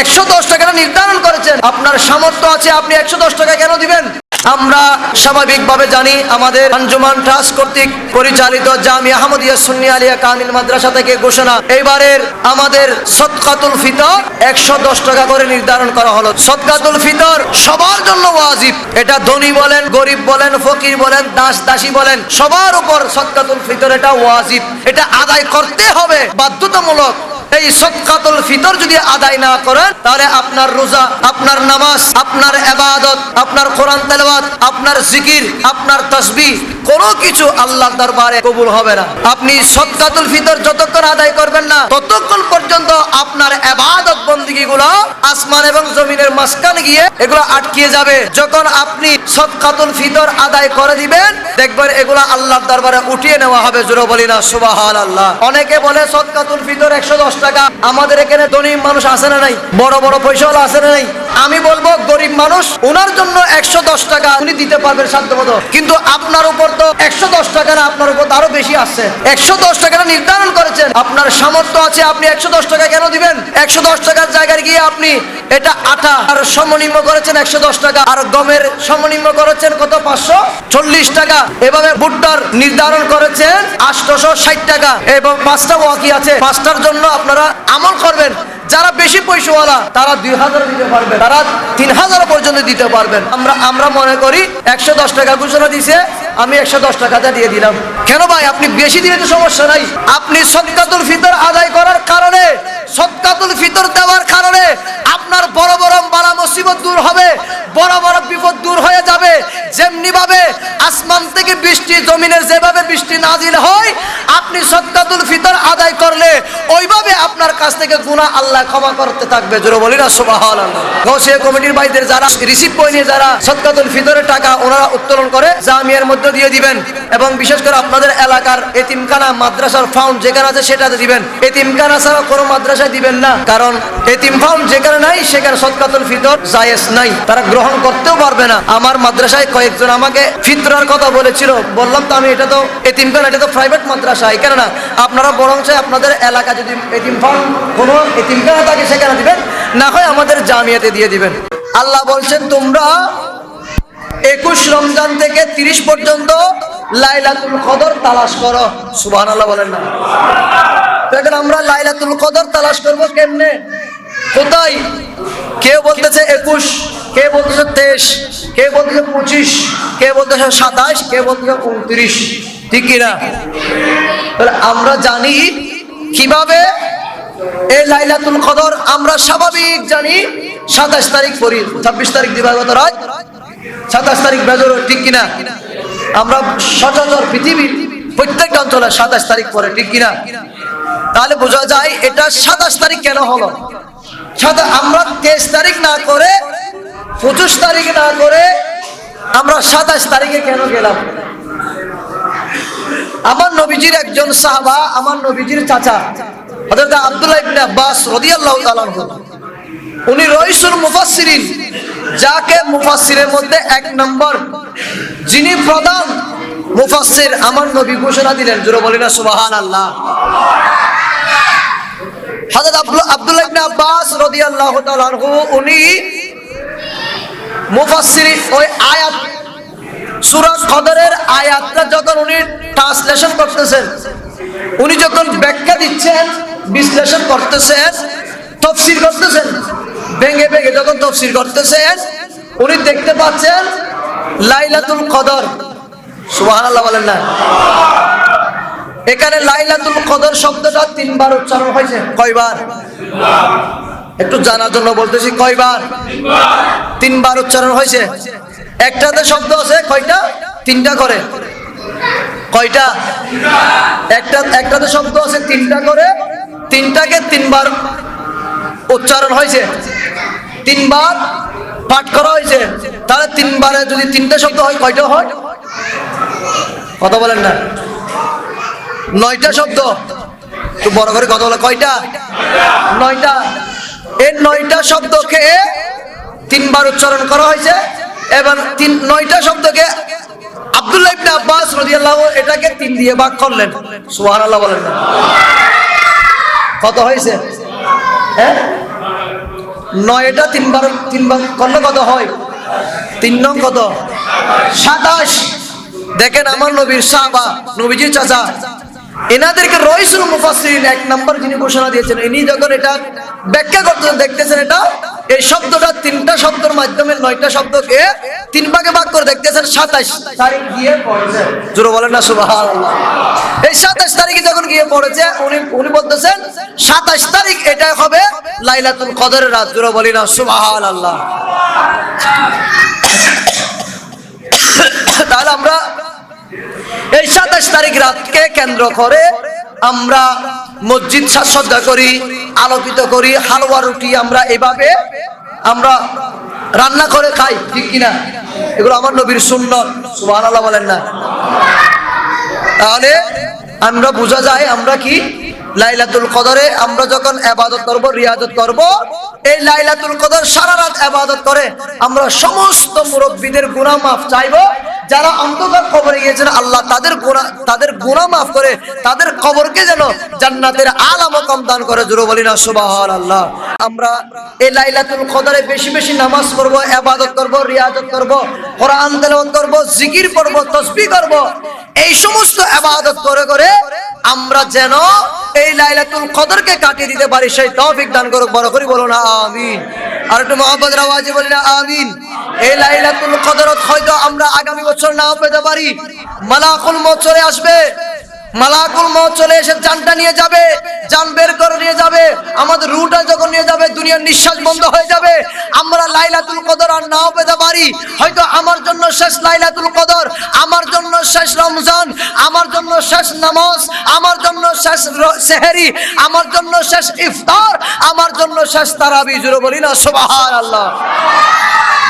110 টাকা নির্ধারণ করেছেন। আপনার সামর্থ্য আছে, আপনি 110 টাকা কেন দিবেন? আমরা স্বাভাবিকভাবে জানি আমাদের আঞ্জুমান ট্রাস্ট কর্তৃক পরিচালিত জামিয়া আহমদিয়া সুন্নি আলিয়া কামিল মাদ্রাসা থেকে ঘোষণা, এইবারের আমাদের সদকাতুল ফিতর 110 টাকা করে নির্ধারণ করা হলো। সদকাতুল ফিতর সবার জন্য ওয়াজিব। এটা ধনী বলেন, গরিব বলেন, ফকির বলেন, দাস দাসী বলেন, সবার উপর সদকাতুল ফিতর এটা ওয়াজিব। এটা আদায় করতে হবে, বাধ্যতামূলক। এই সদকাতুল ফিতর যদি আদায় না করেন তাহলে আপনার রোজা, আপনার নামাজ, আপনার ইবাদত, আপনার কোরআন তেলাওয়াত, আপনার জিকির, আপনার তাসবিহ কোনো কিছু আল্লাহর দরবারে কবুল হবে না। আপনি সদকাতুল ফিতর যতক্ষণ আদায় করবেন না ততক্ষণ পর্যন্ত আপনার ইবাদত বন্দেগীগুলো আসমান এবং জমিনের মাঝখানে গিয়ে এগুলো আটকিয়ে যাবে। যখন আপনি সদকাতুল ফিতর আদায় করে দিবেন দেখবেন এগুলো আল্লাহর দরবারে উঠিয়ে নেওয়া হবে। জোরে বলি না সুবহানাল্লাহ। অনেকে বলে সদকাতুল ফিতর 110 টাকা। আমাদের এখানে ধনী মানুষ আছে না নাই? বড় বড় পয়সাওয়ালা আছে না নাই? আমি বলবো গরিব মানুষ, ওনার জন্য 110 টাকা উনি দিতে পারবেন সাধ্যমতো। কিন্তু আপনার উপর তো 110 টাকা না, আপনার উপর আরো বেশি আসছে। 110 টাকা নির্ধারণ করেছেন, আপনার সামর্থ্য আছে, আপনি 110 টাকা কেন দিবেন? 110 টাকার জায়গায় গিয়ে আপনি এটা আটা আর সমনিম্ন করেছেন 110 টাকা, আর গমের সমনিম্ন করেছেন কত? 540 টাকা। এভাবে ভুট্টার নির্ধারণ করেছেন 860 টাকা। এবং 5টা ওয়াকি আছে, 5টার জন্য আপনারা আমল করবেন। যারা বেশি পয়সাওয়ালা তারা 2000 দিতে পারবেন, তারা 3000 পর্যন্ত দিতে পারবেন। আমরা মনে করি 110 টাকা ঘোষণা দিছে, আমি 110 টাকাটা দিয়ে দিলাম। কেন ভাই? আপনি বেশি দিলে তো সমস্যা নাই। আপনি সদকাতুল ফিতর আদায় করার কারণে, সদকাতুল ফিতর দেওয়ার কারণে আপনার বড় বড় বালা মুসিবত দূর হবে, বড় বড় বিপদ দূর হয়ে যাবে। যেমনি ভাবে আসমান থেকে বৃষ্টি, জমিনের যেভাবে বৃষ্টি নাজিল হয়, আপনি সদকাতুল ফিতর আদায় করলে ওইভাবে আপনার কাছ থেকে গুনাহ আল্লাহ ক্ষমা করতে থাকবে। জোরে বলি না সুবহানাল্লাহ। গৌসিয়া কমিটির ভাইদের যারা রিসিভ করে নিয়ে যারা সদকাতুল ফিতরের টাকা ওনারা উত্তোলন করে জামিয়ার মধ্যে দিয়ে দিবেন। এবং বিশেষ করে আপনাদের এলাকার এতিমখানা, মাদ্রাসার ফাউন্ড যেখানে আছে সেটাতে দিবেন। এতিমখানা ছাড়া কোনো মাদ্রাসায় দিবেন না, কারণ এতিম ফাউন্ড যেখানে নাই সেখানে সদকাতুল ফিতর জায়েজ নাই, তারা গ্রহণ করতেও পারবে না। আমার মাদ্রাসায় কয়েকজন আমাকে ফিতরার কথা বলেছিল, বললাম তো আমি এটা তো এতিমখানা, এটা তো প্রাইভেট মাদ্রাসা, এখানে না। আপনারা বরং আপনাদের এলাকা যদি এতিম ফাউন্ড কোনো এতিমখানা থাকে সেখানে দিবেন, না হয় আমাদের জামিয়াতে দিয়ে দিবেন। আল্লাহ বলছেন তোমরা 21 রমজান থেকে 30 পর্যন্ত লাইলাতুল কদর তালাশ করো। সুবহানাল্লাহ বলেন না? এখন আমরা লাইলাতুল কদর তালাশ করব কেমনে, কোথায়? কেউ বলতেছে 21, কে বলতেছে 23, কে বলতেছে 25, কে বলতেছে 27, কে বলতেছে 29, ঠিক কিনা? তাহলে আমরা জানি কিভাবে এই লাইলাতুল কদর? আমরা স্বাভাবিক জানি 27 তারিখ পড়ি, 26 তারিখ দিবাগত রাত, 27 তারিখ বেজর, ঠিক কিনা? আমরা সচরাচর পৃথিবীর প্রত্যেকটা অঞ্চলে 27 তারিখ পরে, ঠিক কিনা? তাহলে বোঝা যায় এটা 27 তারিখ কেন হলো। আমরা 23 তারিখ না করে, 25 তারিখ না করে আমরা 27 তারিখে কেন গেলাম? আমার নবীজির একজন সাহাবা, আমার নবীজির চাচা হযরত আব্দুল্লাহ ইবনে আব্বাস রাদিয়াল্লাহু তাআলা আনহু, উনি রাইসুল মুফাসসিরিন, যাকে মুফাসসিরের মধ্যে 1 নম্বর, যিনি প্রধান মুফাসসির, আমার নবী ঘোষণা দিলেন। জোরে বলি না সুবহানাল্লাহ। হযরত আব্দুল্লাহ ইবনে আব্বাস রাদিয়াল্লাহু তাআলা আনহু উনি মুফাসসির, ওই আয়াত সূরা কদরের আয়াতটা যখন উনি ট্রান্সলেশন করতেছেন, উনি যখন ব্যাখ্যা দিচ্ছেন, বিশ্লেষণ করতেছেন, তাফসীর করতেছেন, ভেঙে ভেঙে যখন তাফসীর করতেছেন, উনি দেখতে পাচ্ছেন লাইলাতুল কদর। সুবহানাল্লাহ বলেন না? এখানে লাইলাতুল কদর শব্দটা 3 বার উচ্চারণ হয়েছে। কয়বার? একটু জানার জন্য বলতেছি, কয়বার? 3 বার উচ্চারণ হয়েছে। একটাতে শব্দ আছে কয়টা? 3টা করে। কয়টা? একটাতে শব্দ আছে 3টা করে, 3টাকে 3 বার উচ্চারণ হয়েছে, 3 বার পাঠ করা হয়েছে। তাহলে 3 বারে যদি 3টা শব্দ হয় কয়টা হয়? কথা বলেন না? 9টা শব্দ। তো বড় করে কথা বলে, কয়টা? 9টা। এই 9টা শব্দকে 3 বার উচ্চারণ করা হয়েছে এবং 9টা শব্দকে আব্দুল্লাহ ইবনে আব্বাস রাদিয়াল্লাহু এটাকে 3 দিয়ে ভাগ করলেন। সুবহানাল্লাহ বলেন না? কত হয়েছে? হ্যাঁ, 9টা তিনবার করলে কত হয়? 3 নং কত? 27। দেখেন আমার নবীর সাহাবা, নবীজির চাচা, এনাদেরকে রইসুল মুফাসসিরিন 1 নম্বর যিনি ঘোষণা দিয়েছেন, ইনি যখন এটা ব্যাখ্যা করতে দেখতেছেন, এটা এই শব্দটা 3টা শব্দের মাধ্যমে 9টা শব্দকে 3 ভাগে ভাগ করে দেখতেছেন, 27 তারিখ গিয়ে পড়েছে। জোরে বলেন না সুবহানাল্লাহ। এই 27 তারিখে যখন গিয়ে পড়েছে, উনি বলতেছেন 27 তারিখ এটা হবে লাইলাতুল কদরের রাত। জোরে বলি না সুবহানাল্লাহ। তাহলে আমরা এই 27 তারিখ রাতকে কেন্দ্র করে আমরা মসজিদ সাজসজ্জা করি, আলোকিত করি, হালুয়া রুটি আমরা এভাবে আমরা রান্না করে খাই, ঠিক কিনা? এগুলো আমার নবীর সুন্নাত। সুবহানাল্লাহ বলেন না? তাহলে আমরা বোঝা যায় আমরা কি লাইলাতুল কদরে আমরা যখন ইবাদত করব, রিয়াজত করব, এই লাইলাতুল কদর সারা রাত ইবাদত করে আমরা সমস্ত মুরব্বিদের গুনাহ মাফ চাইবো। যারা অন্ধকার কবরে গিয়েছেন, আল্লাহ তাদের গুনাহ মাফ করে তাদের কবরকে যেন জান্নাতের আলা মাকাম দান করে। জোরে বলি না সুবহানাল্লাহ। আমরা এই লাইলাতুল কদরে বেশি বেশি নামাজ পড়ব, ইবাদত করব, রিয়াজত করব, কোরআন তেলাওয়াত করব, জিকির করব, তাসবিহ করব। এই সমস্ত ইবাদত করে করে আমরা যেন এই লাইলাতুল কদরকে কাটিয়ে দিতে পারি, সেই তৌফিক দান করুক। বড় করে বলুন আমিন। আর একটু মুহাব্বতের আওয়াজে বলি না আমিন। এই লাইলাতুল কদরত হয়তো আমরা আগামী বছর নাও পেতে পারি। মালাকুল মউত চলে আসবে, মালাকুল মউত চলে এসে জানটা নিয়ে যাবে, জান বের করে নিয়ে যাবে, আমাদের রুহটা যখন নিয়ে যাবে দুনিয়ার নিঃশ্বাস বন্ধ হয়ে যাবে। আমরা লাইলাতুল কদর আর নাও পেতে পারি। হয়তো আমার জন্য শেষ লাইলাতুল কদর, আমার জন্য শেষ রমজান, আমার জন্য শেষ নামাজ, আমার জন্য শেষ সেহরি, আমার জন্য শেষ ইফতার, আমার জন্য শেষ তারাবি। জোরে বলি না সুবহানাল্লাহ।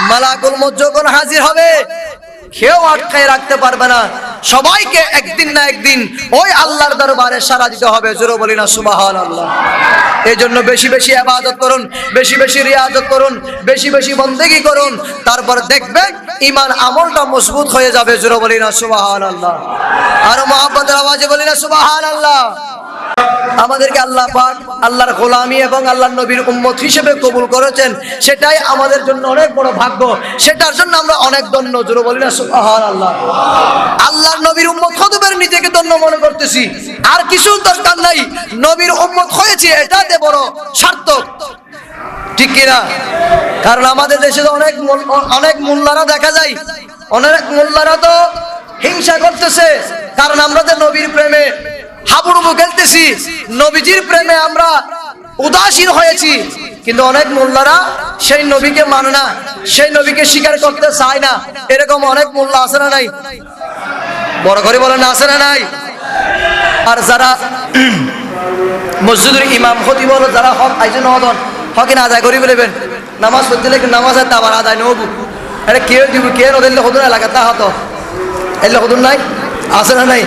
মালাকুল মউত যখন হাজির হবে, কেউ আটকায় রাখতে পারবে না। সবাইকে একদিন না একদিন ওই আল্লাহর দরবারে সারা দিতে হবে। জোরে বলি না সুবহানাল্লাহ। এই জন্য বেশি বেশি ইবাদত করুন, বেশি বেশি রিয়াজত করুন, বেশি বেশি বন্দেগী করুন, তারপর দেখবেন ঈমান আমলটা মজবুত হয়ে যাবে। জোরে বলি না সুবহানাল্লাহ। আর মুহাব্বতের আওয়াজে বলি না সুবহানাল্লাহ। আমাদেরকে আল্লাহ পাক আল্লাহর গোলামি এবং আল্লাহর নবীর উম্মত হিসেবে কবুল করেছেন, সেটাই আমাদের জন্য অনেক বড় ভাগ্য। সেটার জন্য আমরা অনেক ধন্য। জোরে বলি না সুবহানাল্লাহ। আল্লাহর নবীর উম্মত হতে নিজেকে ধন্য মনে করতেছি, আর কিছু দরকার নাই। নবীর উম্মত হয়েছে এটাতে বড় সার্থক, ঠিক কিনা? কারণ আমাদের দেশে অনেক মোল্লারা দেখা যায়, অনেক মোল্লারা তো হিংসা করতেছে, কারণ আমরা যে নবীর প্রেমে হাবুডুবু খেলতেছি, নবীজির প্রেমে আমরা উদাসীন হয়েছি। কিন্তু অনেক মোল্লারা সেই নবীকে মানে না, সেই নবীকে স্বীকার করতে চায় না। এরকম অনেক মোল্লা আছে না নাই? বড় করে বলেন না, আছে না নাই? আর যারা মসজিদের ইমাম খতিব হলো, যারা হক আইজন হদন হকিন আদায় করি বলবেন, নামাজ পড়তে লেগে নামাজ আবার আদায় নবু, এটা কে দিব, কে নদীর হদুন এলাকা তা হতো এলে হদুন নাই, আছে না নাই?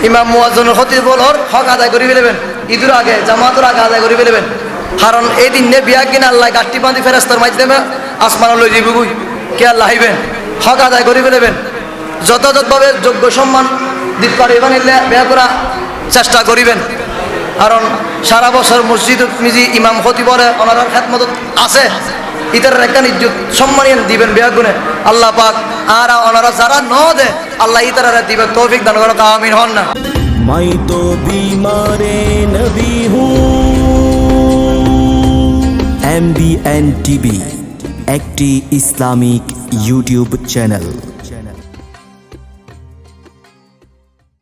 ইমাম মুয়াজ্জিন খতিব হল হক আদায় করি ফেলবেন, ঈদের আগে জামাতের আগে আদায় করি ফেলবেন। কারণ এই দিন নে বিয়া কিনা আল্লাহ গাঠটি বাঁধি ফেরেস্তার মাধ্যমে আসমান লই যাইব, কে আল্লাহ আইবেন, হক আদায় করি ফেলবেন। যথাযথভাবে যোগ্য সম্মান দিতে পারিবেন, এলে বিয়া করা চেষ্টা করিবেন। কারণ সারা বছর মসজিদ নিজে ইমাম খতিবরে ওনার খেদমত আছে, ইতার একটা ইজ্জত সম্মান দিবেন বিয়া গুনে আল্লাহ পাক। আর ওনারা যারা ন দে আল্লাহ ইতারা দিবে, তৌফিক দান করুন, আমিন হন না। मैं तो बीमारे नबी हूँ। MBN TV একটি ইসলামিক ইউটিউব চ্যানেল।